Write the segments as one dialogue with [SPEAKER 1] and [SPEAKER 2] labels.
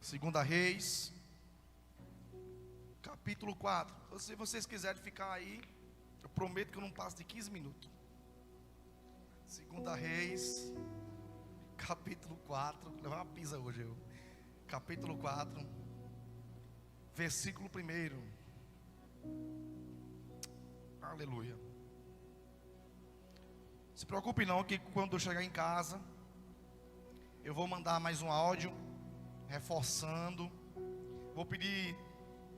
[SPEAKER 1] Segunda Reis, capítulo 4. Se vocês quiserem ficar aí, eu prometo que eu não passo de 15 minutos. Segunda Reis, capítulo 4. Vou levar uma pizza hoje eu. Capítulo 4, versículo 1. Aleluia. Se preocupe não, que quando eu chegar em casa, eu vou mandar mais um áudio reforçando. Vou pedir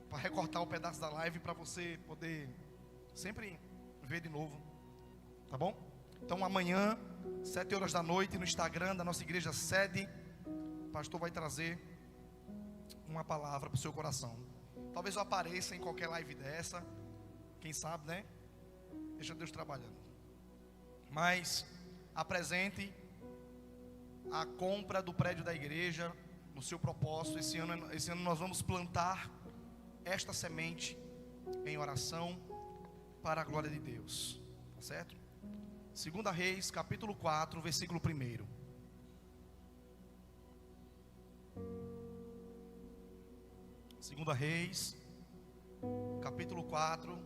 [SPEAKER 1] para recortar o pedaço da live para você poder sempre ver de novo, tá bom? Então amanhã, 7 horas da noite, no Instagram da nossa igreja sede, o pastor vai trazer uma palavra para o seu coração. Talvez eu apareça em qualquer live dessa, quem sabe, né? Deixa Deus trabalhando. Mas apresente a compra do prédio da igreja no seu propósito. Esse ano nós vamos plantar esta semente em oração para a glória de Deus, tá certo? Segunda Reis, capítulo 4, versículo 1. Segunda Reis, capítulo 4,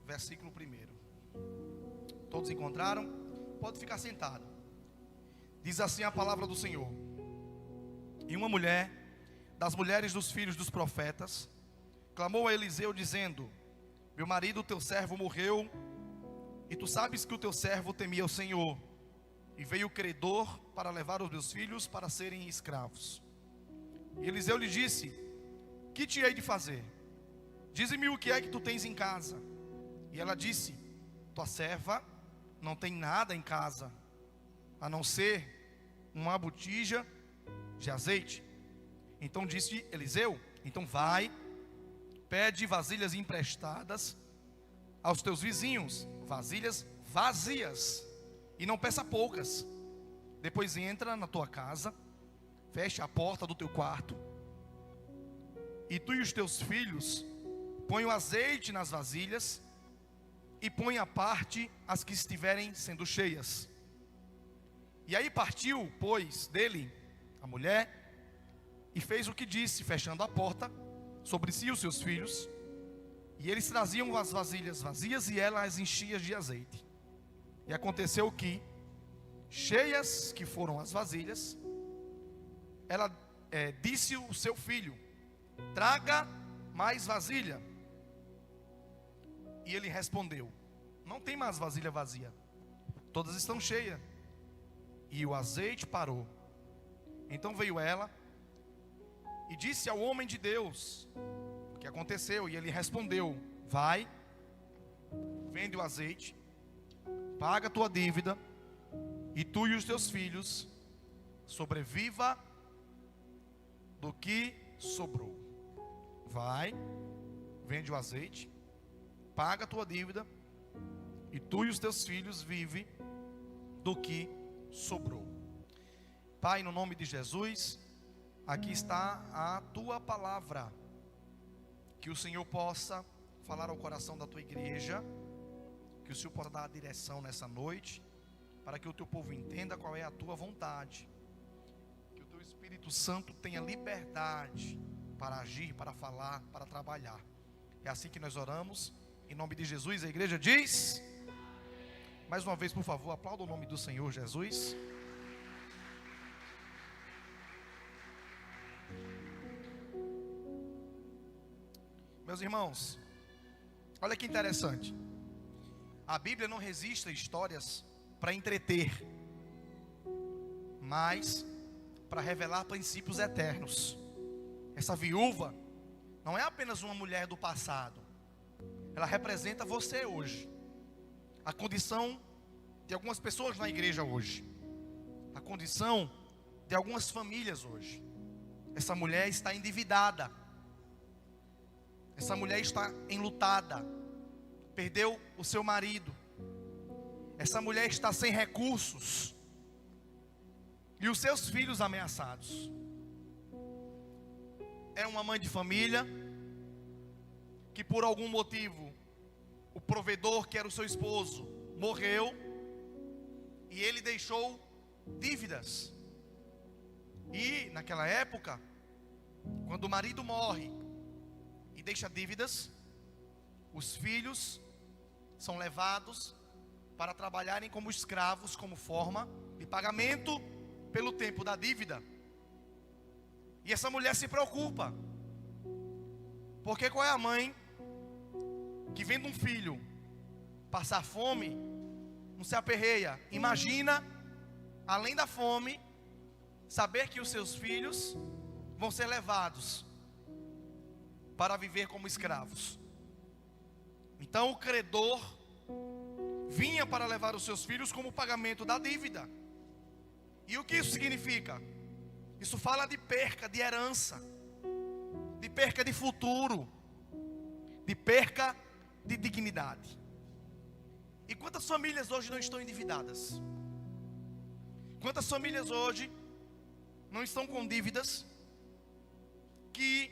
[SPEAKER 1] versículo 1. Todos encontraram? Pode ficar sentado. Diz assim a palavra do Senhor: E uma mulher, das mulheres dos filhos dos profetas, clamou a Eliseu dizendo: Meu marido, teu servo, morreu, e tu sabes que o teu servo temia o Senhor, e veio credor para levar os meus filhos para serem escravos. E Eliseu lhe disse: Que te hei de fazer? Dize-me o que é que tu tens em casa. E ela disse: Tua serva não tem nada em casa, a não ser uma botija de azeite. Então disse Eliseu: Então vai, pede vasilhas emprestadas aos teus vizinhos, vasilhas vazias, e não peça poucas. Depois entra na tua casa, fecha a porta do teu quarto, e tu e os teus filhos põe o azeite nas vasilhas, e põe à parte as que estiverem sendo cheias. E aí partiu, pois, dele a mulher, e fez o que disse, fechando a porta sobre si e os seus filhos. E eles traziam as vasilhas vazias, e ela as enchia de azeite. E aconteceu que, cheias que foram as vasilhas, ela disse ao seu filho: Traga mais vasilha. E ele respondeu: Não tem mais vasilha vazia, todas estão cheias. E o azeite parou. Então veio ela e disse ao homem de Deus o que aconteceu. E ele respondeu: Vai, vende o azeite, paga a tua dívida, e tu e os teus filhos sobreviva do que sobrou. Vai, vende o azeite, paga a tua dívida, e tu e os teus filhos vivem do que sobrou. Pai, no nome de Jesus, aqui está a tua palavra. Que o Senhor possa falar ao coração da tua igreja, que o Senhor possa dar a direção nessa noite, para que o teu povo entenda qual é a tua vontade, que o teu Espírito Santo tenha liberdade para agir, para falar, para trabalhar. É assim que nós oramos, em nome de Jesus. A igreja diz: mais uma vez, por favor, aplauda o nome do Senhor Jesus. Meus irmãos, olha que interessante. A Bíblia não registra histórias para entreter, mas para revelar princípios eternos. Essa viúva não é apenas uma mulher do passado, ela representa você hoje, a condição de algumas pessoas na igreja hoje, a condição de algumas famílias hoje. Essa mulher está endividada, essa mulher está enlutada, perdeu o seu marido, essa mulher está sem recursos, e os seus filhos ameaçados. É uma mãe de família que por algum motivo o provedor, que era o seu esposo, morreu, e ele deixou dívidas. E naquela época, quando o marido morre e deixa dívidas, os filhos são levados para trabalharem como escravos, como forma de pagamento pelo tempo da dívida. E essa mulher se preocupa, porque qual é a mãe que vendo um filho passar fome, não se aperreia? Imagina, além da fome, saber que os seus filhos vão ser levados para viver como escravos. Então o credor vinha para levar os seus filhos como pagamento da dívida. E o que isso significa? Isso fala de perca de herança, de perca de futuro, de perca de dignidade. E quantas famílias hoje não estão endividadas? Quantas famílias hoje não estão com dívidas que,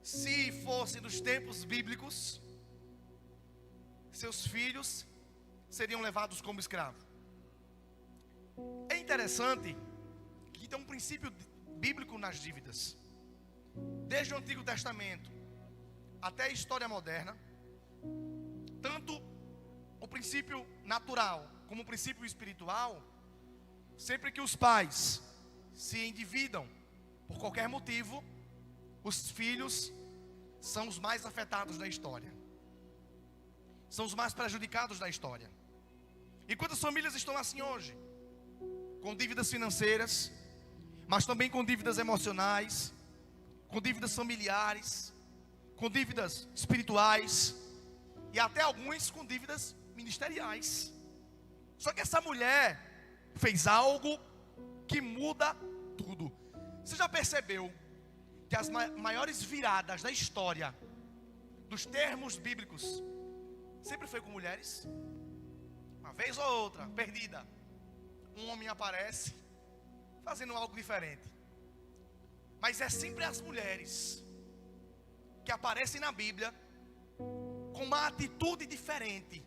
[SPEAKER 1] se fosse dos tempos bíblicos, seus filhos seriam levados como escravo? É interessante que tem um princípio bíblico nas dívidas. Desde o Antigo Testamento até a história moderna, tanto o princípio natural como o princípio espiritual, sempre que os pais se endividam por qualquer motivo, os filhos são os mais afetados da história, são os mais prejudicados da história. E quantas famílias estão assim hoje? Com dívidas financeiras, mas também com dívidas emocionais, com dívidas familiares, com dívidas espirituais, e até alguns com dívidas ministeriais. Só que essa mulher fez algo que muda tudo. Você já percebeu que as maiores viradas da história dos termos bíblicos sempre foi com mulheres? Uma vez ou outra, perdida, um homem aparece fazendo algo diferente, mas é sempre as mulheres que aparecem na Bíblia com uma atitude diferente,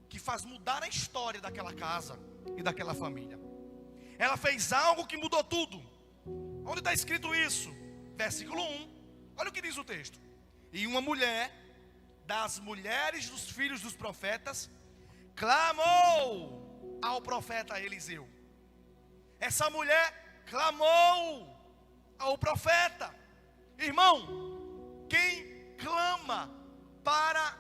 [SPEAKER 1] que faz mudar a história daquela casa e daquela família. Ela fez algo que mudou tudo. Onde está escrito isso? Versículo 1, olha o que diz o texto: e uma mulher das mulheres dos filhos dos profetas clamou ao profeta Eliseu. Essa mulher clamou ao profeta. Irmão, quem clama para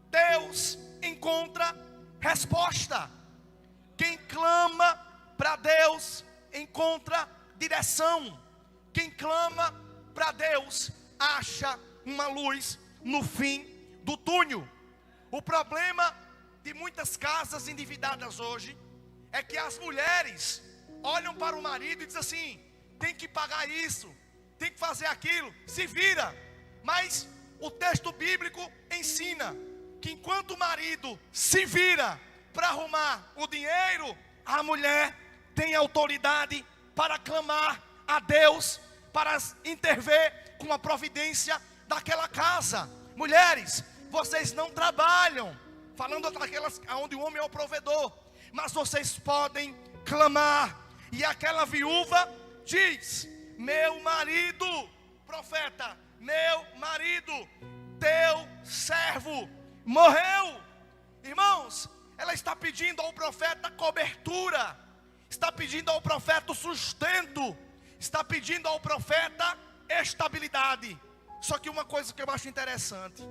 [SPEAKER 1] Deus encontra resposta. Quem clama para Deus encontra direção. Quem clama para Deus acha uma luz no fim do túnel. O problema de muitas casas endividadas hoje é que as mulheres olham para o marido e dizem assim: tem que pagar isso, tem que fazer aquilo, se vira. Mas o texto bíblico ensina que enquanto o marido se vira para arrumar o dinheiro, a mulher tem autoridade para clamar a Deus, para intervir com a providência daquela casa. Mulheres, vocês não trabalham, falando daquelas onde o homem é o provedor, mas vocês podem clamar. E aquela viúva diz: meu marido, profeta, meu marido, teu servo morreu. Irmãos, ela está pedindo ao profeta cobertura, está pedindo ao profeta sustento, está pedindo ao profeta estabilidade. Só que uma coisa que eu acho interessante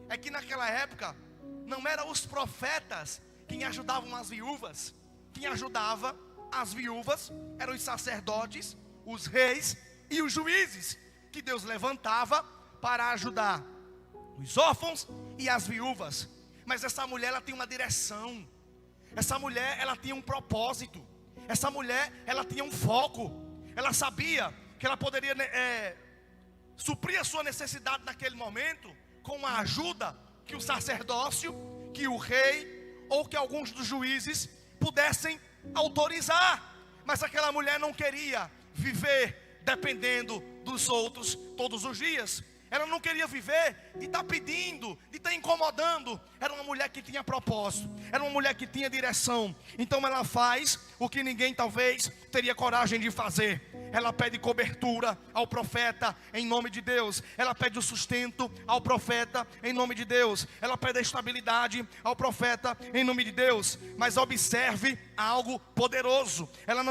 [SPEAKER 1] é que naquela época não eram os profetas quem ajudavam as viúvas. Quem ajudava as viúvas eram os sacerdotes, os reis e os juízes, que Deus levantava para ajudar os órfãos e as viúvas. Mas essa mulher, ela tem uma direção. Essa mulher, ela tinha um propósito. Essa mulher, ela tinha um foco. Ela sabia que ela poderia suprir a sua necessidade naquele momento com a ajuda que o sacerdócio, que o rei ou que alguns dos juízes pudessem autorizar. Mas aquela mulher não queria viver dependendo dos outros todos os dias. Ela não queria viver de estar pedindo, de estar incomodando. Era uma mulher que tinha propósito, era uma mulher que tinha direção. Então ela faz o que ninguém talvez teria coragem de fazer. Ela pede cobertura ao profeta em nome de Deus. Ela pede o sustento ao profeta em nome de Deus. Ela pede a estabilidade ao profeta em nome de Deus. Mas observe algo poderoso. Ela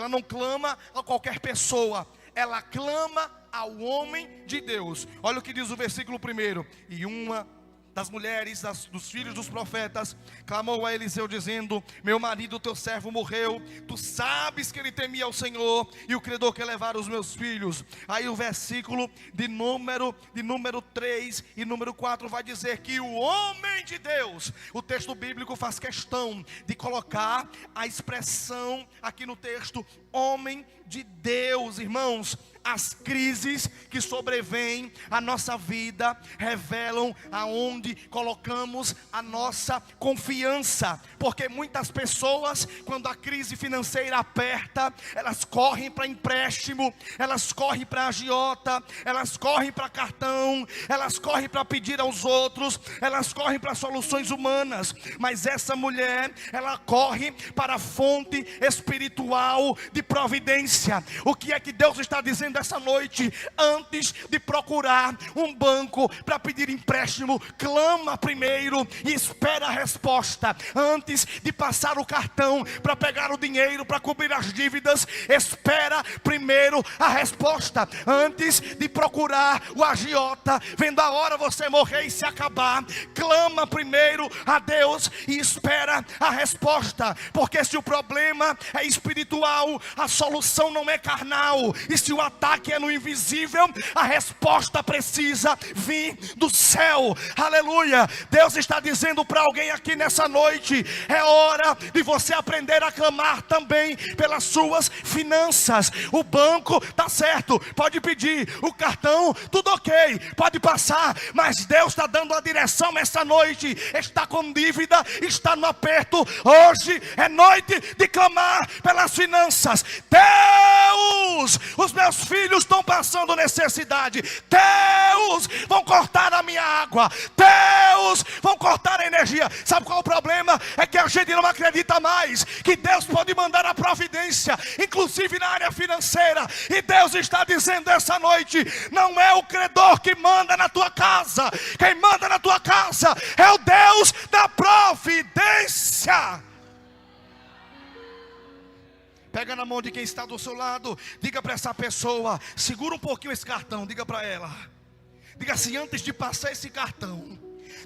[SPEAKER 1] não clama a qualquer pessoa. Ela clama ao homem de Deus. Olha o que diz o versículo 1. E uma das mulheres, dos filhos dos profetas, clamou a Eliseu dizendo: meu marido, teu servo, morreu. Tu sabes que ele temia ao Senhor, e o credor quer levar os meus filhos. Aí o versículo de número 3 e número 4 vai dizer que o homem de Deus, o texto bíblico faz questão de colocar a expressão aqui no texto, homem de Deus. Irmãos, as crises que sobrevêm à nossa vida revelam aonde colocamos a nossa confiança. Porque muitas pessoas, quando a crise financeira aperta, elas correm para empréstimo, elas correm para agiota, elas correm para cartão, elas correm para pedir aos outros, elas correm para soluções humanas. Mas essa mulher, ela corre para a fonte espiritual de providência. O que é que Deus está dizendo essa noite? Antes de procurar um banco para pedir empréstimo, clama primeiro e espera a resposta. Antes de passar o cartão para pegar o dinheiro para cobrir as dívidas, espera primeiro a resposta. Antes de procurar o agiota, vendo a hora você morrer e se acabar, clama primeiro a Deus e espera a resposta. Porque se o problema é espiritual, a solução não é carnal. E se o ataque é no invisível, a resposta precisa vir do céu. Aleluia. Deus está dizendo para alguém aqui nessa noite: é hora de você aprender a clamar também pelas suas finanças. O banco tá certo, pode pedir. O cartão, tudo ok, pode passar. Mas Deus está dando a direção essa noite. Está com dívida, está no aperto. Hoje é noite de clamar pelas finanças. Deus, os meus filhos estão passando necessidade. Deus, vão cortar a minha água. Deus, vão cortar a energia. Sabe qual é o problema? É que a gente não acredita mais que Deus pode mandar a providência, inclusive na área financeira. E Deus está dizendo essa noite: não é o credor que manda na tua casa. Quem manda na tua casa é o Deus da providência. Pega na mão de quem está do seu lado, diga para essa pessoa: segura um pouquinho esse cartão. Diga para ela, diga assim: antes de passar esse cartão,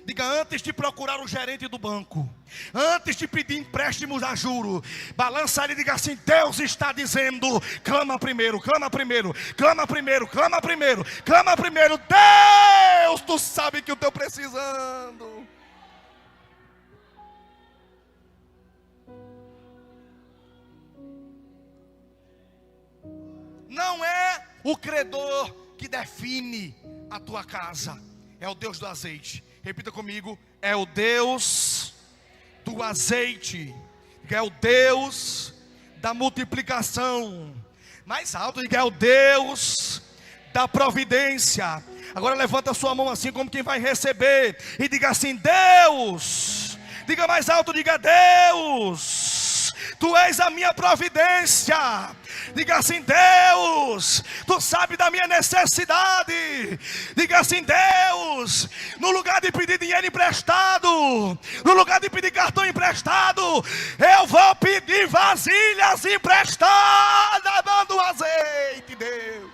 [SPEAKER 1] diga, antes de procurar o gerente do banco, antes de pedir empréstimos a juro, balança ele e diga assim: Deus está dizendo, clama primeiro, clama primeiro, clama primeiro, clama primeiro, clama primeiro. Deus, tu sabe que eu estou precisando. Não é o credor que define a tua casa, é o Deus do azeite. Repita comigo: é o Deus do azeite, é o Deus da multiplicação. Mais alto, diga: é o Deus da providência. Agora levanta a sua mão assim como quem vai receber e diga assim: Deus. Diga mais alto, diga: Deus, tu és a minha providência. Diga assim: Deus, tu sabe da minha necessidade. Diga assim: Deus, no lugar de pedir dinheiro emprestado, no lugar de pedir cartão emprestado, eu vou pedir vasilhas emprestadas, dando azeite, Deus.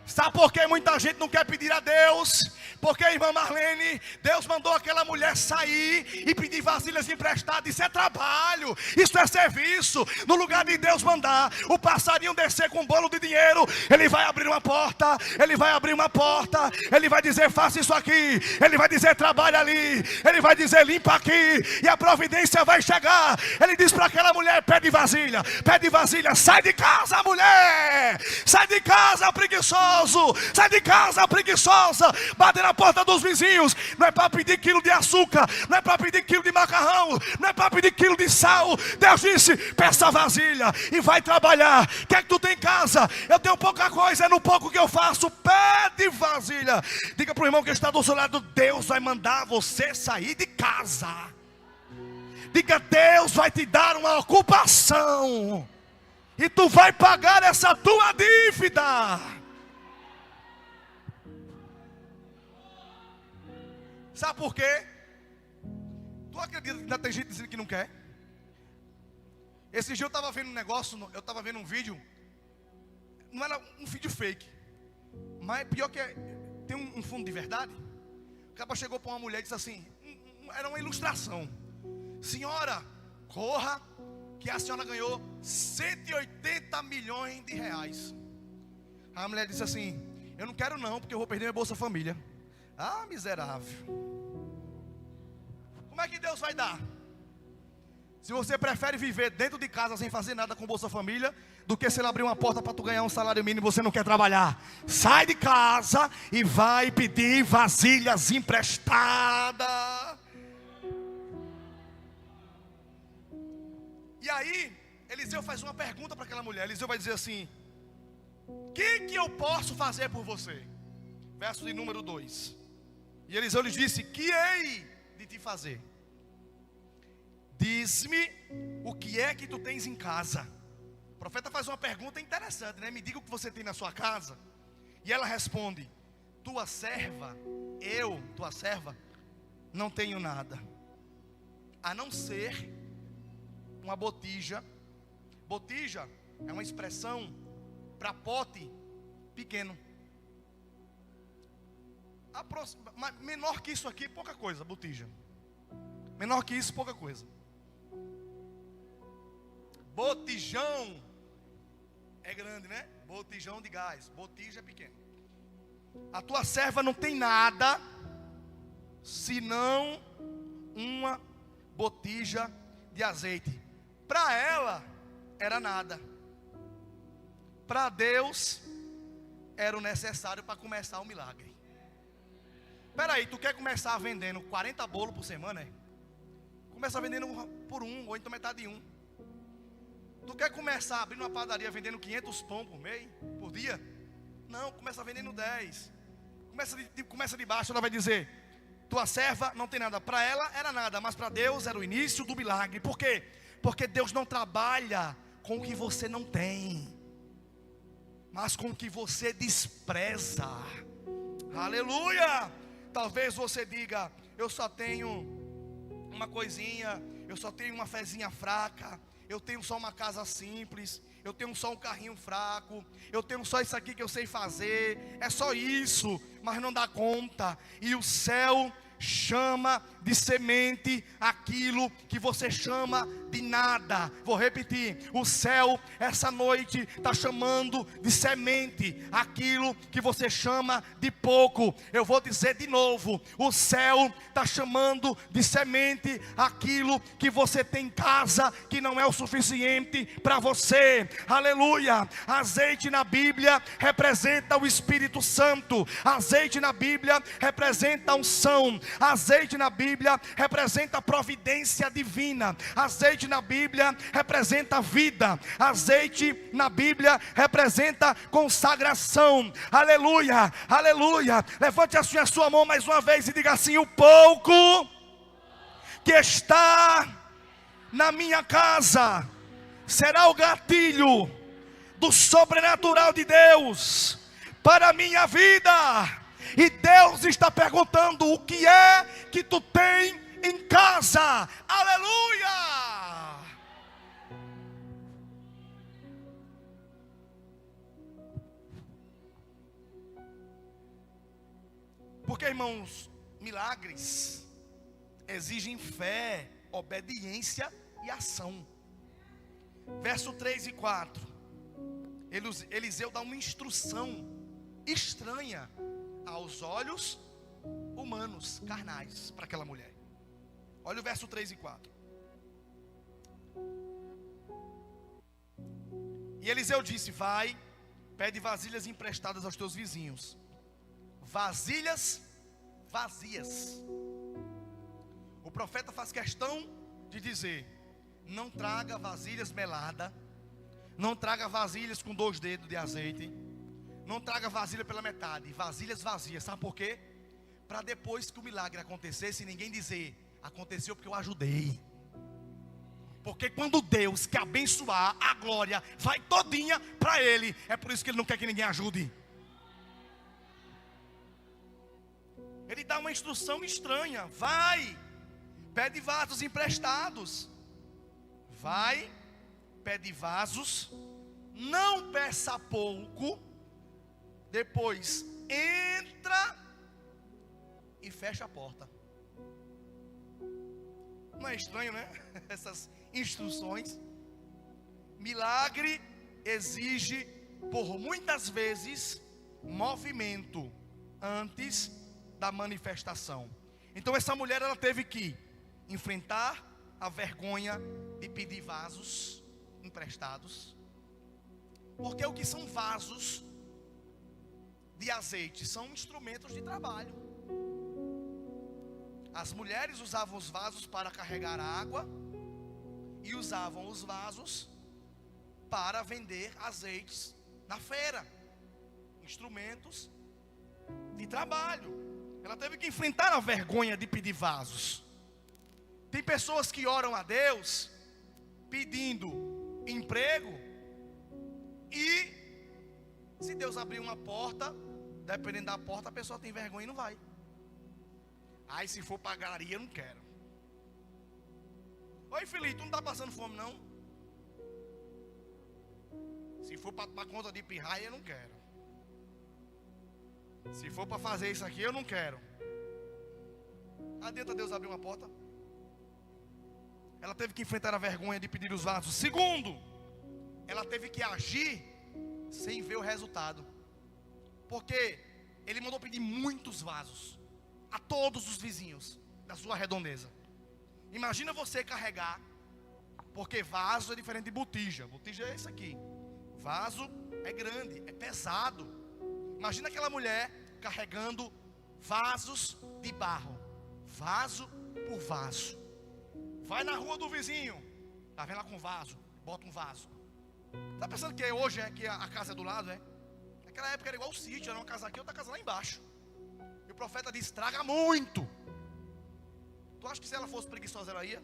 [SPEAKER 1] Sabe por que muita gente não quer pedir a Deus? Porque, irmã Marlene, Deus mandou aquela mulher sair e pedir vasilhas emprestadas. Isso é trabalho, isso é serviço. No lugar de Deus mandar o passarinho descer com um bolo de dinheiro, ele vai abrir uma porta, ele vai abrir uma porta, ele vai dizer: faça isso aqui, ele vai dizer: trabalha ali, ele vai dizer: limpa aqui, e a providência vai chegar. Ele diz para aquela mulher: pede vasilha, sai de casa, mulher, sai de casa, preguiçoso, sai de casa, preguiçosa. Bate na na porta dos vizinhos. Não é para pedir quilo de açúcar, não é para pedir quilo de macarrão, não é para pedir quilo de sal. Deus disse: peça vasilha e vai trabalhar. O que é que tu tem em casa? Eu tenho pouca coisa, é no pouco que eu faço. Pede vasilha. Diga para o irmão que está do seu lado: Deus vai mandar você sair de casa. Diga: Deus vai te dar uma ocupação e tu vai pagar essa tua dívida. Sabe por quê? Tu acredita que ainda tem gente dizendo que não quer? Esse dia eu estava vendo um negócio, eu estava vendo um vídeo. Não era um vídeo fake, mas pior que tem um fundo de verdade. O cara chegou para uma mulher e disse assim, era uma ilustração: senhora, corra, que a senhora ganhou 180 milhões de reais. A mulher disse assim: eu não quero não, porque eu vou perder minha Bolsa Família. Ah, miserável. Como é que Deus vai dar? Se você prefere viver dentro de casa sem fazer nada com Bolsa Família, do que se ele abrir uma porta para tu ganhar um salário mínimo e você não quer trabalhar. Sai de casa e vai pedir vasilhas emprestadas. E aí, Eliseu faz uma pergunta para aquela mulher. Eliseu vai dizer assim: o que eu posso fazer por você? Verso de número 2. E Eliseu lhes disse: que hei de te fazer? Diz-me o que é que tu tens em casa. O profeta faz uma pergunta interessante, né? Me diga o que você tem na sua casa. E ela responde: tua serva, tua serva, não tenho nada, a não ser uma botija. Botija é uma expressão para pote pequeno. Menor que isso aqui, pouca coisa, botija. Menor que isso, pouca coisa. Botijão é grande, né? Botijão de gás. Botija é pequeno. A tua serva não tem nada, senão uma botija de azeite. Para ela era nada, para Deus era o necessário para começar o milagre. Espera aí, tu quer começar vendendo 40 bolos por semana, é? Começa vendendo por um, ou então metade de um. Tu quer começar abrindo uma padaria vendendo 500 pão por dia? Não, começa vendendo 10. Começa de baixo, ela vai dizer: tua serva não tem nada. Para ela era nada, mas para Deus era o início do milagre. Por quê? Porque Deus não trabalha com o que você não tem, mas com o que você despreza. Aleluia! Talvez você diga: eu só tenho uma coisinha, eu só tenho uma fezinha fraca, eu tenho só uma casa simples, eu tenho só um carrinho fraco, eu tenho só isso aqui que eu sei fazer, é só isso, mas não dá conta. E o céu chama de semente aquilo que você chama de nada. Vou repetir: o céu essa noite está chamando de semente aquilo que você chama de pouco. Eu vou dizer de novo: o céu está chamando de semente aquilo que você tem em casa que não é o suficiente para você. Aleluia! Azeite na Bíblia representa o Espírito Santo. Azeite na Bíblia representa a unção. Azeite na Bíblia representa a providência divina. Azeite na Bíblia representa vida. Azeite na Bíblia representa consagração. Aleluia, aleluia. Levante assim a sua mão mais uma vez e diga assim: o pouco que está na minha casa será o gatilho do sobrenatural de Deus para a minha vida. E Deus está perguntando: o que é que tu tem em casa? Aleluia! Porque, irmãos, milagres exigem fé, obediência e ação. Verso 3 e 4. Eliseu dá uma instrução estranha aos olhos humanos, carnais, para aquela mulher. Olha o verso 3 e 4. E Eliseu disse: vai, pede vasilhas emprestadas aos teus vizinhos. Vasilhas vazias. O profeta faz questão de dizer: não traga vasilhas meladas, não traga vasilhas com 2 dedos de azeite, não traga vasilha pela metade, vasilhas vazias. Sabe por quê? Para depois que o milagre acontecesse, ninguém dizer: aconteceu porque eu ajudei. Porque quando Deus quer abençoar, a glória vai todinha para Ele. É por isso que Ele não quer que ninguém ajude. Ele dá uma instrução estranha: vai, pede vasos emprestados. Vai, pede vasos, não peça pouco. Depois entra e fecha a porta. Não é estranho, né? Essas instruções. Milagre exige, por muitas vezes, movimento antes da manifestação. Então essa mulher, ela teve que enfrentar a vergonha de pedir vasos emprestados. Porque o que são vasos de azeite? São instrumentos de trabalho. As mulheres usavam os vasos para carregar água e usavam os vasos para vender azeites na feira. Instrumentos de trabalho. Ela teve que enfrentar a vergonha de pedir vasos. Tem pessoas que oram a Deus pedindo emprego, e se Deus abrir uma porta, dependendo da porta, a pessoa tem vergonha e não vai. Aí se for pagaria, eu não quero. Oi, Felipe, tu não está passando fome não? Se for para tomar conta de pirraia, eu não quero. Se for para fazer isso aqui, eu não quero. Adianta Deus abrir uma porta? Ela teve que enfrentar a vergonha de pedir os vasos. Segundo, ela teve que agir sem ver o resultado. Porque ele mandou pedir muitos vasos a todos os vizinhos da sua redondeza. Imagina você carregar, porque vaso é diferente de botija. Botija é isso aqui. Vaso é grande, é pesado. Imagina aquela mulher carregando vasos de barro, vaso por vaso. Vai na rua do vizinho, tá vendo lá com vaso, bota um vaso. Tá pensando que hoje é que a casa é do lado, é? Naquela época era igual o sítio, era uma casa aqui, outra casa lá embaixo. E o profeta disse: traga muito. Tu acha que se ela fosse preguiçosa ela ia?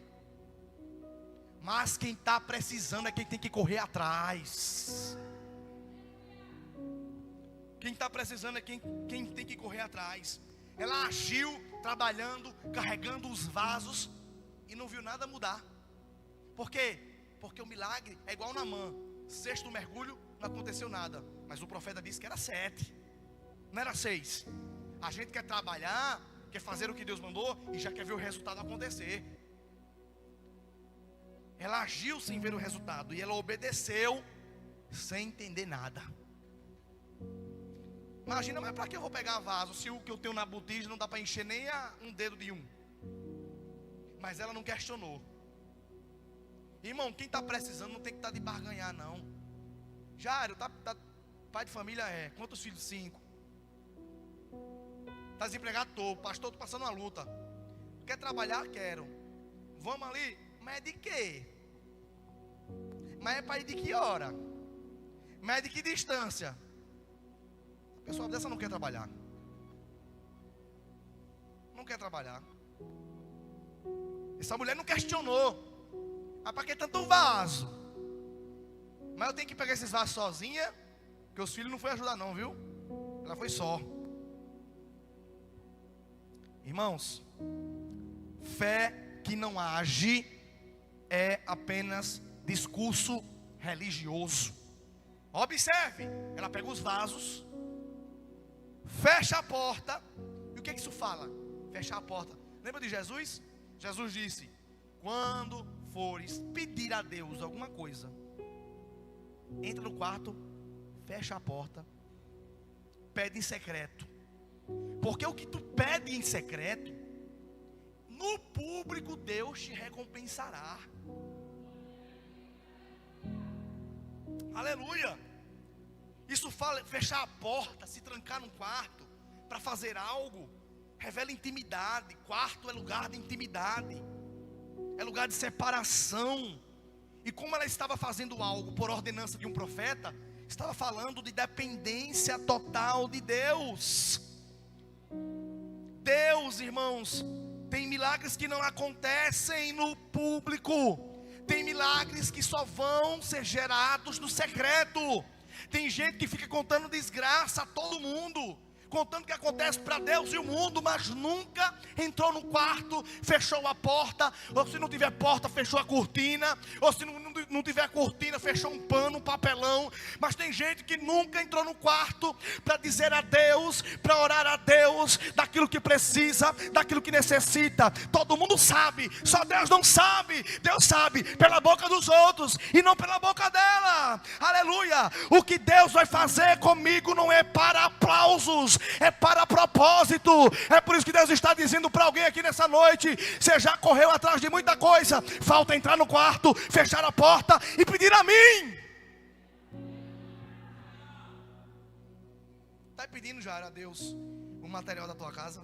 [SPEAKER 1] Mas quem está precisando é quem tem que correr atrás. Quem está precisando é quem tem que correr atrás. Ela agiu trabalhando, carregando os vasos, e não viu nada mudar. Por quê? Porque o milagre é igual Naamã. 6º mergulho, não aconteceu nada. Mas o profeta disse que era 7, não era 6. A gente quer trabalhar, quer fazer o que Deus mandou, e já quer ver o resultado acontecer. Ela agiu sem ver o resultado, e ela obedeceu sem entender nada. Imagina, mas para que eu vou pegar vaso se o que eu tenho na botija não dá para encher nem um dedo de um? Mas ela não questionou. Irmão, quem está precisando não tem que estar de barganhar não. Jairo, pai de família é. Quantos filhos? 5. Está desempregado? Estou. Pastor, estou passando uma luta. Quer trabalhar? Quero. Vamos ali? Mas é de quê? Mas é para ir de que hora? Mas é de que distância? A pessoa dessa não quer trabalhar. Não quer trabalhar. Essa mulher não questionou. Ah, para que tanto vaso? Mas eu tenho que pegar esses vasos sozinha, porque os filhos não foi ajudar não, viu? Ela foi só. Irmãos, fé que não age é apenas discurso religioso. Observe, ela pega os vasos, fecha a porta. E o que isso fala? Fechar a porta. Lembra de Jesus? Jesus disse: quando fores pedir a Deus alguma coisa, entra no quarto, fecha a porta, pede em secreto. Porque o que tu pede em secreto, no público Deus te recompensará. Aleluia. Isso fala fechar a porta, se trancar num quarto para fazer algo. revela intimidade. Quarto é lugar de intimidade, é lugar de separação. E como ela estava fazendo algo por ordenança de um profeta, estava falando de dependência total de Deus. Deus, irmãos, tem milagres que não acontecem no público. Tem milagres que só vão ser gerados no secreto. Tem gente que fica contando desgraça a todo mundo, contando o que acontece para Deus e o mundo, mas nunca entrou no quarto, fechou a porta, ou se não tiver porta, fechou a cortina, ou se não tiver cortina, fechou um pano, um papelão. Mas tem gente que nunca entrou no quarto para dizer a Deus, para orar a Deus daquilo que precisa, daquilo que necessita. Todo mundo sabe, só Deus não sabe. Deus sabe pela boca dos outros e não pela boca dela. Aleluia. O que Deus vai fazer comigo não é para aplausos, é para propósito. É por isso que Deus está dizendo para alguém aqui nessa noite: você já correu atrás de muita coisa, falta entrar no quarto, fechar a porta e pedir a mim. Está pedindo já a Deus o material da tua casa?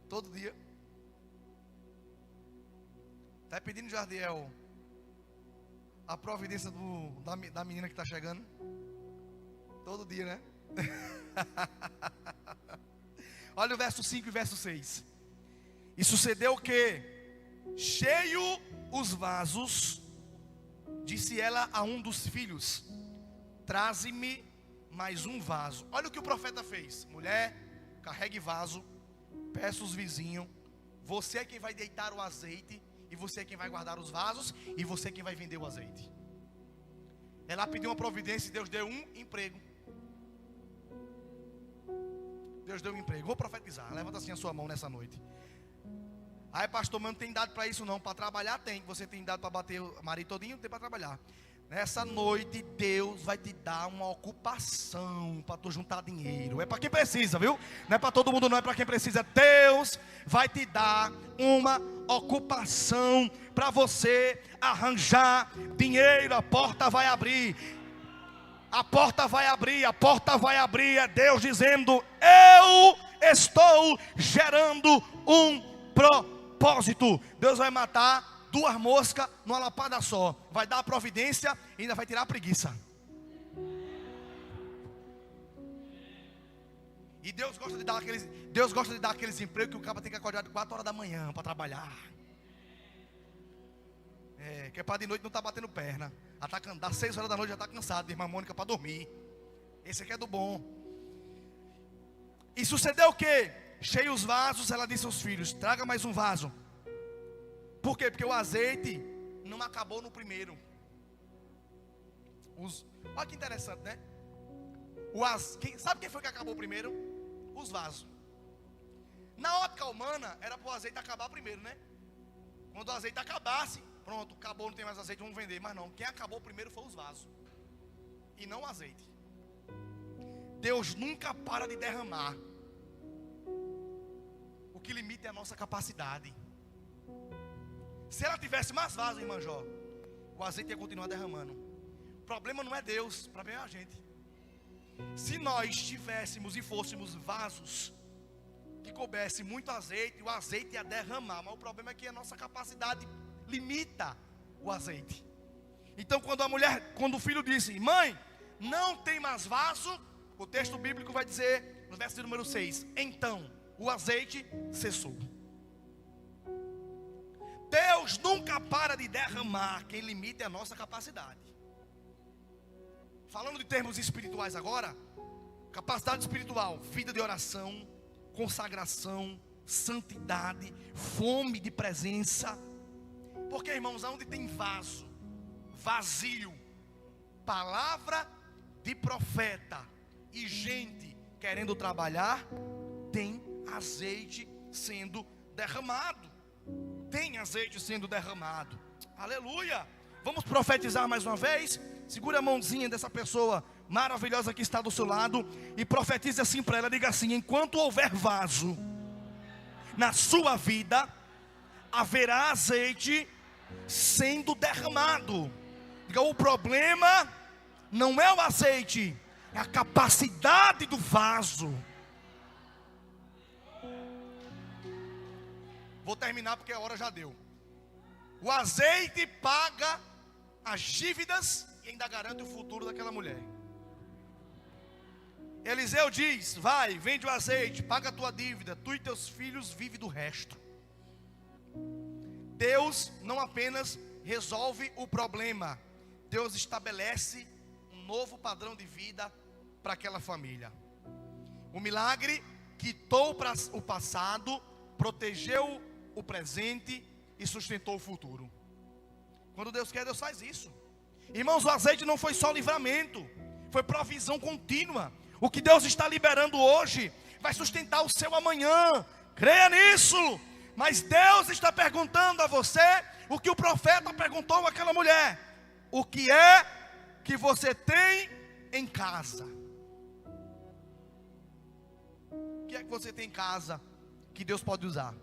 [SPEAKER 1] Todo dia. Está pedindo, Jardiel, a providência da menina que está chegando? Todo dia, né? Olha o verso 5 e verso 6. E sucedeu que, cheio os vasos, disse ela a um dos filhos: traze-me mais um vaso. Olha o que o profeta fez: mulher, carregue vaso, peça os vizinhos, você é quem vai deitar o azeite, e você é quem vai guardar os vasos, e você é quem vai vender o azeite. Ela pediu uma providência e Deus deu um emprego. Deus deu um emprego. Vou profetizar. Levanta assim a sua mão nessa noite. Aí, pastor, mas não tem dado para isso não. Para trabalhar tem. Você tem dado para bater o marido todinho, não tem para trabalhar. Nessa noite Deus vai te dar uma ocupação para tu juntar dinheiro. É para quem precisa, viu? Não é para todo mundo não, é para quem precisa. Deus vai te dar uma ocupação para você arranjar dinheiro. A porta vai abrir. A porta vai abrir, a porta vai abrir. É Deus dizendo: eu estou gerando um propósito. Deus vai matar 2 moscas numa lapada só. Vai dar a providência e ainda vai tirar a preguiça. E Deus gosta de dar aqueles empregos que o cara tem que acordar de 4 horas da manhã para trabalhar. Que é para de noite não estar batendo perna. Dá 6 horas da noite já está cansado, irmã Mônica, para dormir. Esse aqui é do bom. E sucedeu o que? Cheio os vasos, ela disse aos filhos: traga mais um vaso. Por quê? Porque o azeite não acabou no primeiro. Olha que interessante, né? Sabe quem foi que acabou primeiro? Os vasos. Na ótica humana, era para o azeite acabar primeiro, né? Quando o azeite acabasse, pronto, acabou, não tem mais azeite, vamos vender. Mas não, quem acabou primeiro foi os vasos, e não o azeite. Deus nunca para de derramar. O que limita é a nossa capacidade. Se ela tivesse mais vasos, irmã Jó, o azeite ia continuar derramando. O problema não é Deus, o problema é a gente. Se nós tivéssemos e fôssemos vasos que coubesse muito azeite, o azeite ia derramar. Mas o problema é que a nossa capacidade limita o azeite. Então quando o filho disse: mãe, não tem mais vaso, o texto bíblico vai dizer, no verso número 6, então o azeite cessou. Deus nunca para de derramar, quem limita é a nossa capacidade. Falando de termos espirituais agora, capacidade espiritual: vida de oração, consagração, santidade, fome de presença. Porque, irmãos, aonde tem vaso vazio, palavra de profeta e gente querendo trabalhar, tem azeite sendo derramado. Tem azeite sendo derramado. Aleluia. Vamos profetizar mais uma vez. Segure a mãozinha dessa pessoa maravilhosa que está do seu lado e profetize assim para ela. Diga assim: enquanto houver vaso na sua vida, haverá azeite sendo derramado. Diga: o problema não é o azeite, é a capacidade do vaso. Vou terminar porque a hora já deu. O azeite paga as dívidas e ainda garante o futuro daquela mulher. Eliseu diz: vai, vende o azeite, paga a tua dívida, tu e teus filhos vivem do resto. Deus não apenas resolve o problema, Deus estabelece um novo padrão de vida para aquela família. O milagre quitou o passado, protegeu o presente e sustentou o futuro. Quando Deus quer, Deus faz isso. Irmãos, o azeite não foi só livramento, foi provisão contínua. O que Deus está liberando hoje vai sustentar o seu amanhã. Creia nisso. Mas Deus está perguntando a você o que o profeta perguntou àquela mulher: o que é que você tem em casa? O que é que você tem em casa que Deus pode usar?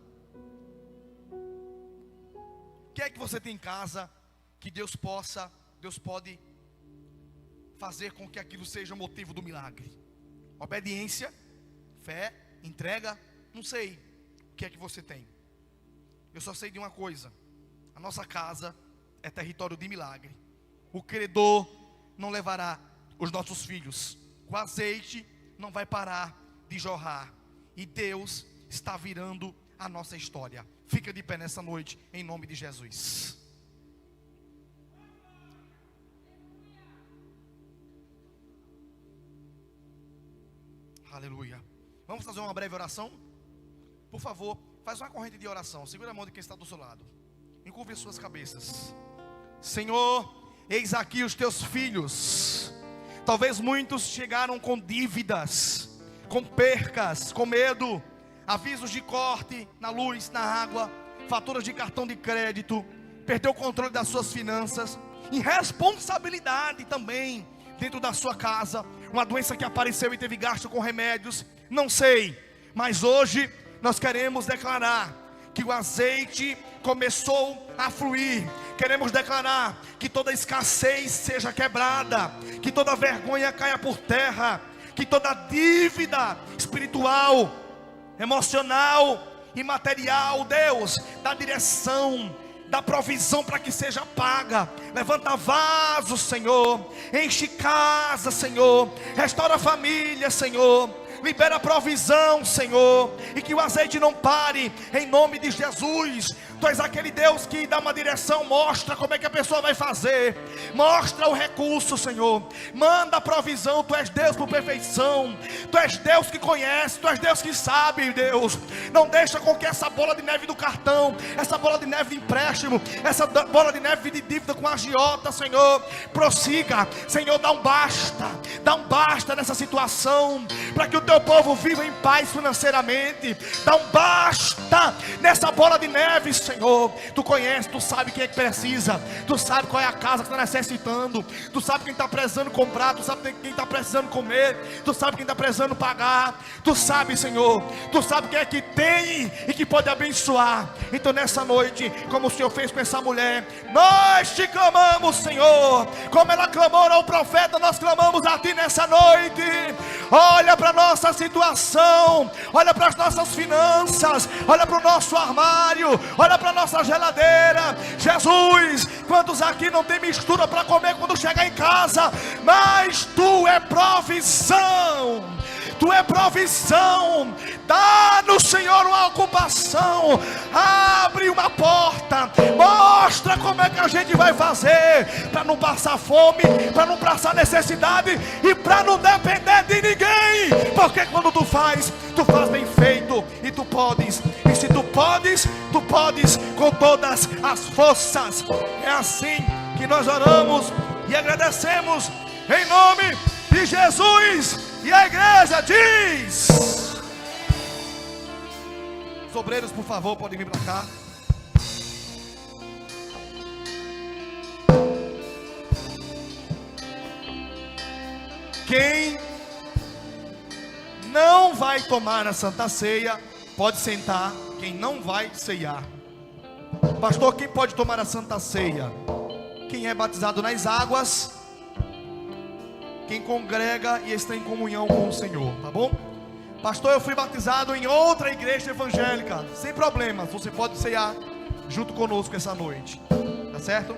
[SPEAKER 1] O que é que você tem em casa que Deus pode fazer com que aquilo seja motivo do milagre? Obediência, fé, entrega, não sei o que é que você tem. Eu só sei de uma coisa: a nossa casa é território de milagre. O credor não levará os nossos filhos, o azeite não vai parar de jorrar, e Deus está virando a nossa história. Fica de pé nessa noite, em nome de Jesus. Aleluia. Vamos fazer uma breve oração? Por favor, faz uma corrente de oração. Segura a mão de quem está do seu lado. Encurve as suas cabeças. Senhor, eis aqui os teus filhos. Talvez muitos chegaram com dívidas, com percas, com medo, avisos de corte na luz, na água, faturas de cartão de crédito, perdeu o controle das suas finanças, irresponsabilidade também dentro da sua casa, uma doença que apareceu e teve gasto com remédios, não sei, mas hoje nós queremos declarar que o azeite começou a fluir. Queremos declarar que toda escassez seja quebrada, que toda vergonha caia por terra, que toda dívida espiritual, emocional e material, Deus, dá direção, dá provisão para que seja paga. Levanta vasos, Senhor, enche casa, Senhor, restaura a família, Senhor, libera provisão, Senhor, e que o azeite não pare, em nome de Jesus. Tu és aquele Deus que dá uma direção, mostra como é que a pessoa vai fazer, mostra o recurso, Senhor, manda a provisão. Tu és Deus por perfeição, Tu és Deus que conhece, Tu és Deus que sabe, Deus. Não deixa com que essa bola de neve do cartão, essa bola de neve de empréstimo, essa bola de neve de dívida com agiota, Senhor, prossiga, Senhor, dá um basta nessa situação, para que o Teu povo viva em paz financeiramente. Dá um basta nessa bola de neve, Senhor. Tu conhece, Tu sabe quem é que precisa, Tu sabe qual é a casa que está necessitando, Tu sabe quem está precisando comprar, Tu sabe quem está precisando comer, Tu sabe quem está precisando pagar, Tu sabe, Senhor, Tu sabe quem é que tem e que pode abençoar. Então nessa noite, como o Senhor fez com essa mulher, nós Te clamamos, Senhor, como ela clamou ao profeta, nós clamamos a Ti nessa noite. Olha para a nossa situação, olha para as nossas finanças, olha para o nosso armário, olha para a nossa geladeira. Jesus, quantos aqui não tem mistura para comer quando chegar em casa? Mas Tu é provisão, Tu é provisão. Dá-nos, Senhor, uma ocupação, abre uma porta, mostra como é que a gente vai fazer para não passar fome, para não passar necessidade e para não depender de ninguém, porque quando Tu faz bem feito, e Tu podes, e se Tu podes com todas as forças. É assim que nós oramos e agradecemos em nome de Jesus. E a igreja diz: os obreiros, por favor, podem vir para cá. Quem não vai tomar a Santa Ceia, pode sentar. Quem não vai ceiar. Pastor, quem pode tomar a Santa Ceia? Quem é batizado nas águas, quem congrega e está em comunhão com o Senhor, tá bom? Pastor, eu fui batizado em outra igreja evangélica. Sem problemas, você pode ceiar junto conosco essa noite. Tá certo?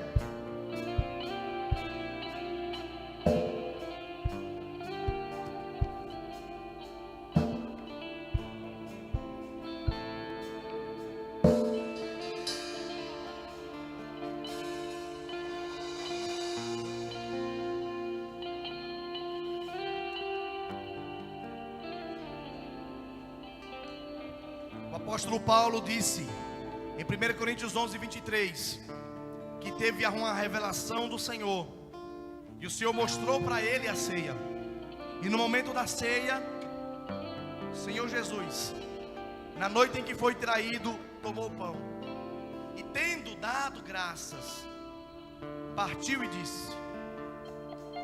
[SPEAKER 1] O apóstolo Paulo disse em 1 Coríntios 11, 23 que teve uma revelação do Senhor, e o Senhor mostrou para ele a ceia. E no momento da ceia, o Senhor Jesus, na noite em que foi traído, tomou o pão e, tendo dado graças, partiu e disse: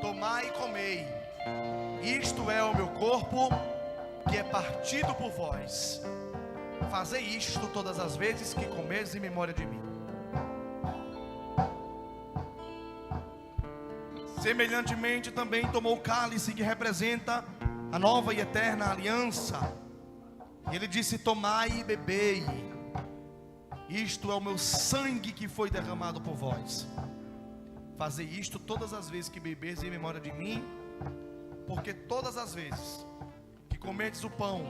[SPEAKER 1] tomai e comei, isto é o meu corpo, que é partido por vós. Fazei isto todas as vezes que comerdes em memória de mim. Semelhantemente também tomou o cálice, que representa a nova e eterna aliança. E ele disse: tomai e bebei, isto é o meu sangue que foi derramado por vós. Fazei isto todas as vezes que beberdes em memória de mim. Porque todas as vezes que comerdes o pão,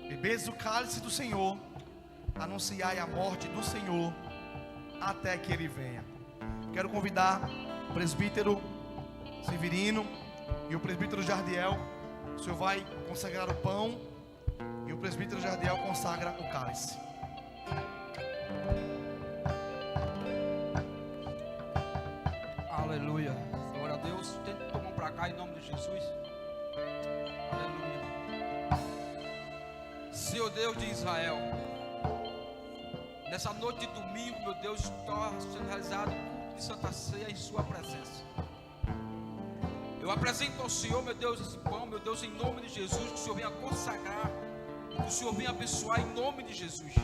[SPEAKER 1] bebedes o cálice do Senhor, anunciai a morte do Senhor até que Ele venha. Quero convidar o presbítero Severino e o presbítero Jardiel. O senhor vai consagrar o pão e o presbítero Jardiel consagra o cálice.
[SPEAKER 2] Aleluia, glória a Deus. Tenta tomar para cá em nome de Jesus. Aleluia. Senhor Deus de Israel, nessa noite de domingo, meu Deus, está sendo realizado o culto de Santa Ceia em sua presença. Eu apresento ao Senhor, meu Deus, esse pão, meu Deus, em nome de Jesus, que o Senhor venha consagrar, que o Senhor venha abençoar em nome de Jesus.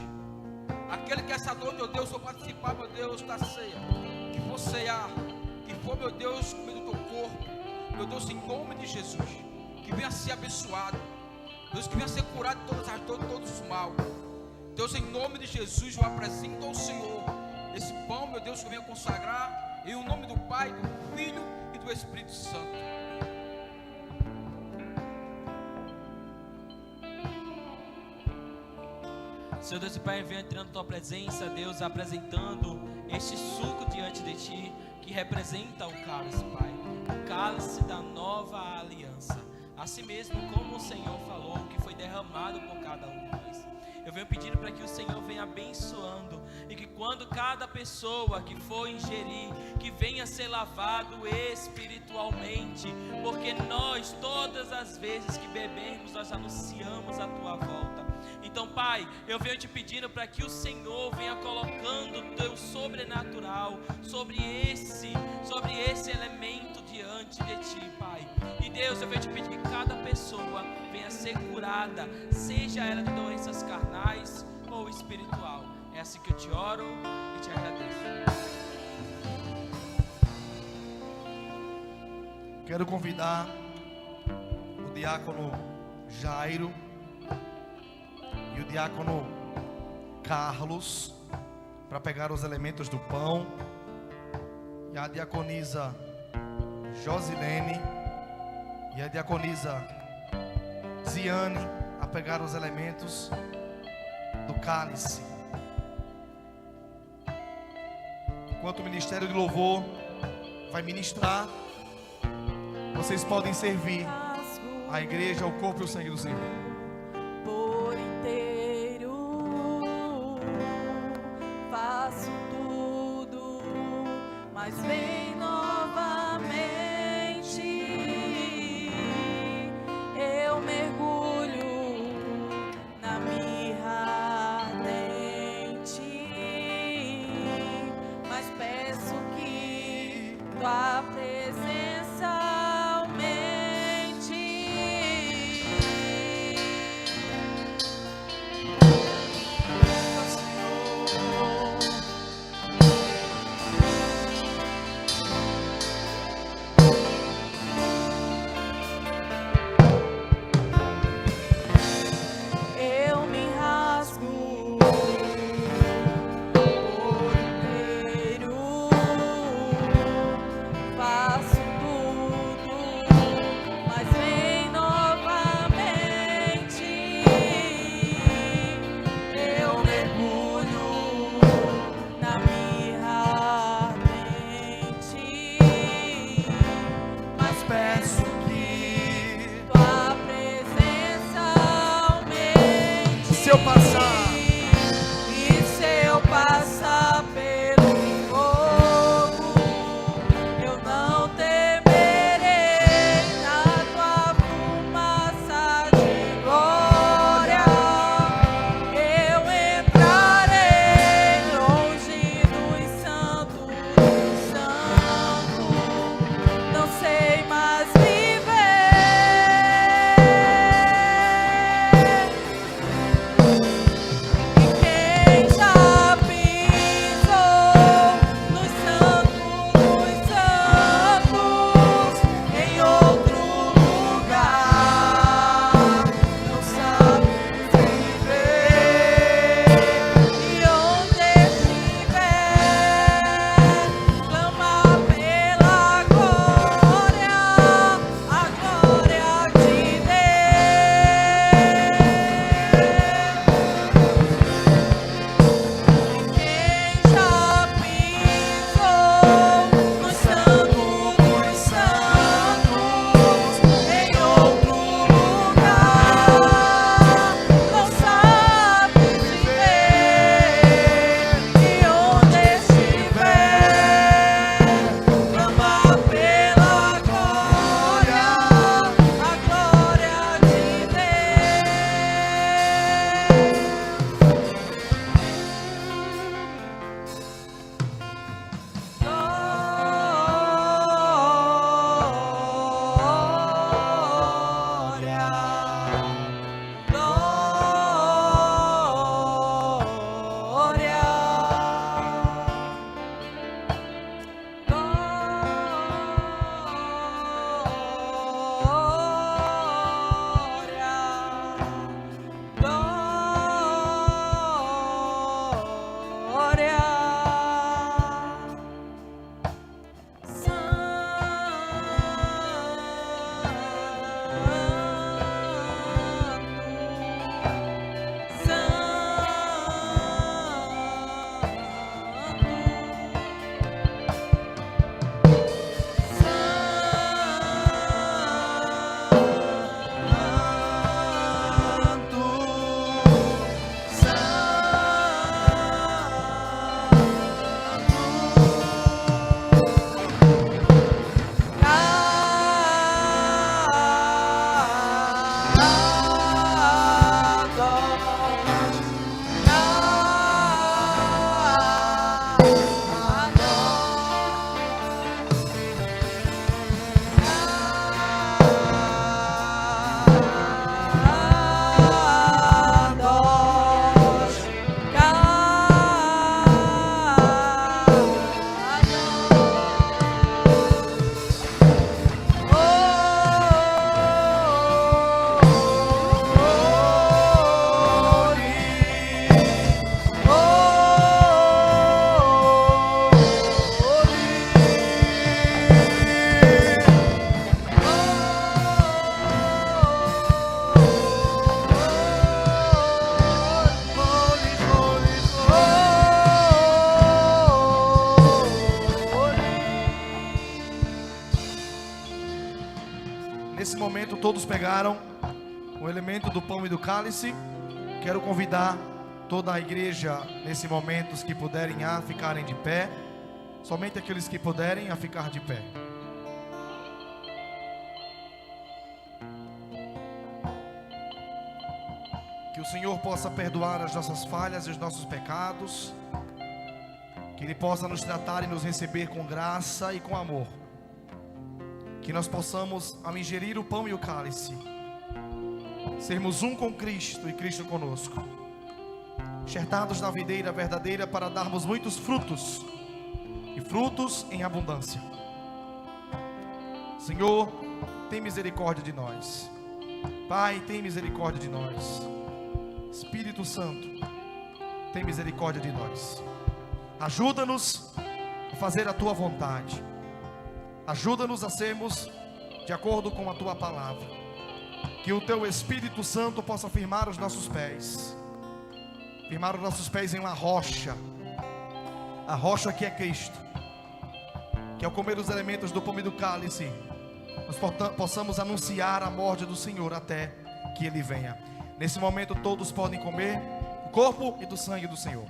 [SPEAKER 2] Aquele que essa noite, meu Deus, for participar, meu Deus, da ceia, que for ceiar, que for, meu Deus, comer do teu corpo, meu Deus, em nome de Jesus, que venha ser abençoado, Deus, que venha ser curado de todas as dores, de todos os mal. Deus, em nome de Jesus, eu apresento ao Senhor esse pão, meu Deus, que eu venha consagrar em o nome do Pai, do Filho e do Espírito Santo.
[SPEAKER 3] Senhor Deus e Pai, venho entrando na tua presença, Deus, apresentando este suco diante de ti, que representa o cálice, Pai, o cálice da nova aliança, assim mesmo como o Senhor falou, que foi derramado por cada um de nós. Eu venho pedindo para que o Senhor venha abençoando, e que quando cada pessoa que for ingerir, que venha ser lavado espiritualmente, porque nós, todas as vezes que bebermos, nós anunciamos a tua volta. Então, Pai, eu venho te pedindo para que o Senhor venha colocando o teu sobrenatural sobre esse elemento diante de ti, Pai. E Deus, eu venho te pedir que cada pessoa venha ser curada, seja ela de doenças carnais ou espiritual. É assim que eu te oro e te agradeço.
[SPEAKER 1] Quero convidar o diácono Jairo e o diácono Carlos para pegar os elementos do pão, e a diaconisa Josilene e a diaconisa Ziane a pegar os elementos do cálice. Enquanto o ministério de louvor vai ministrar, vocês podem servir a igreja, o corpo e o sangue do Senhor.
[SPEAKER 4] Por inteiro faço tudo, mas vem novamente. Eu mergulho na mirra ardente, mas peço que tua presença aumente.
[SPEAKER 1] peço que
[SPEAKER 4] tua presença aumente.
[SPEAKER 1] se eu passar,
[SPEAKER 4] E se eu passar pelo fogo, eu não temerei. Na tua fumaça de glória, eu entrarei longe dos santos dos santos. Não sei mais viver. Quem já pisou nos santos dos santos, em outro lugar, não sabe viver. E onde estiver, clama pela glória, a glória de Deus. Quem já pisou no santo dos santos, em outro lugar, não sabe viver. E onde estiver, clama pela glória, a glória de
[SPEAKER 1] Nesse momento todos pegaram o elemento do pão e do cálice. Quero convidar toda a igreja nesse momento, os que puderem a ficarem de pé. Somente aqueles que puderem a ficar de pé. Que o Senhor possa perdoar as nossas falhas e os nossos pecados. Que Ele possa nos tratar e nos receber com graça e com amor. Que nós possamos, ao ingerir o pão e o cálice, sermos um com Cristo e Cristo conosco, enxertados na videira verdadeira para darmos muitos frutos, e frutos em abundância. Senhor, tem misericórdia de nós. Pai, tem misericórdia de nós. Espírito Santo, tem misericórdia de nós. Ajuda-nos a fazer a Tua vontade. Ajuda-nos a sermos de acordo com a Tua palavra. Que o Teu Espírito Santo possa firmar os nossos pés. Firmar os nossos pés em uma rocha. A rocha que é Cristo. Que ao comer os elementos do pão e do cálice, nós possamos anunciar a morte do Senhor até que Ele venha. Nesse momento todos podem comer do corpo e do sangue do Senhor.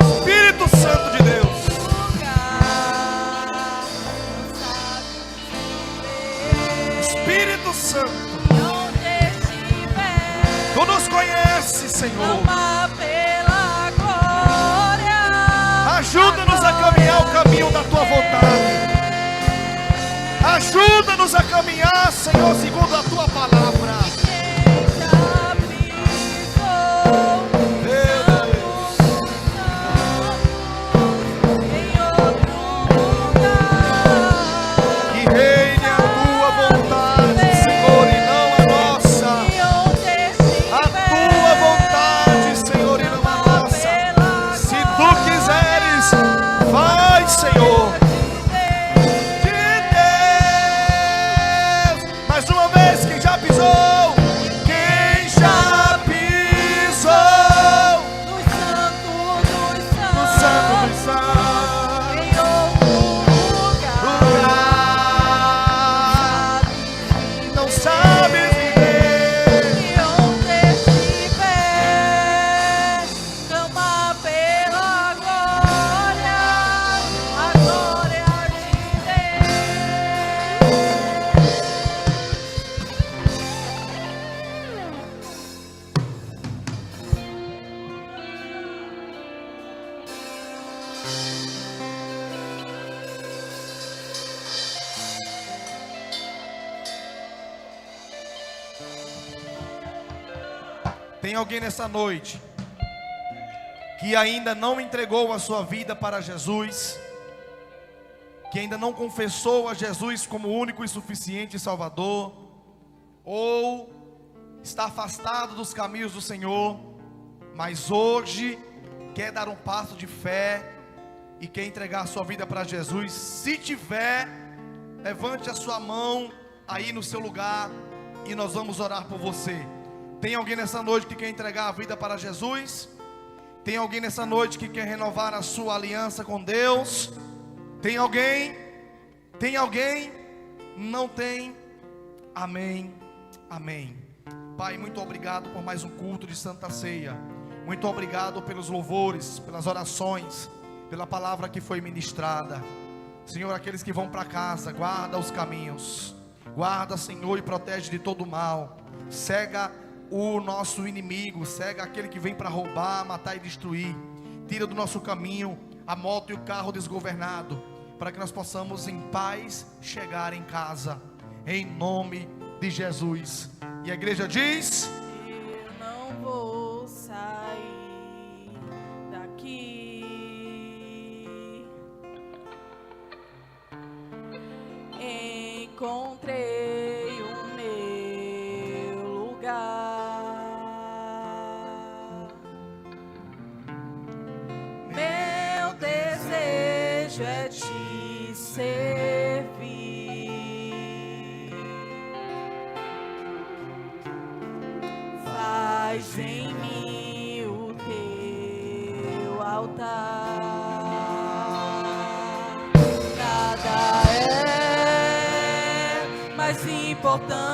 [SPEAKER 1] Espírito Santo de Deus, Espírito Santo, Tu nos conheces, Senhor. Ajuda-nos a caminhar o caminho da Tua vontade. Ajuda-nos a caminhar, Senhor, segundo a Tua palavra. Tem alguém nessa noite que ainda não entregou a sua vida para Jesus, que ainda não confessou a Jesus como único e suficiente Salvador, ou está afastado dos caminhos do Senhor, mas hoje quer dar um passo de fé e quer entregar a sua vida para Jesus? Se tiver, levante a sua mão aí no seu lugar e nós vamos orar por você. Tem alguém nessa noite que quer entregar a vida para Jesus? Tem alguém nessa noite que quer renovar a sua aliança com Deus? Tem alguém? Tem alguém? Não tem? Amém, amém. Pai, muito obrigado por mais um culto de Santa Ceia. Muito obrigado pelos louvores, pelas orações, pela palavra que foi ministrada. Senhor, aqueles que vão para casa, guarda os caminhos. Guarda, Senhor, e protege de todo mal. Cega o nosso inimigo, cega aquele que vem para roubar, matar e destruir. Tira do nosso caminho a moto e o carro desgovernado, para que nós possamos em paz chegar em casa, em nome de Jesus. E a igreja diz:
[SPEAKER 4] eu não vou sair daqui. Encontrei o meu lugar. Meu desejo é te servir. Faz em mim o teu altar. Nada é mais importante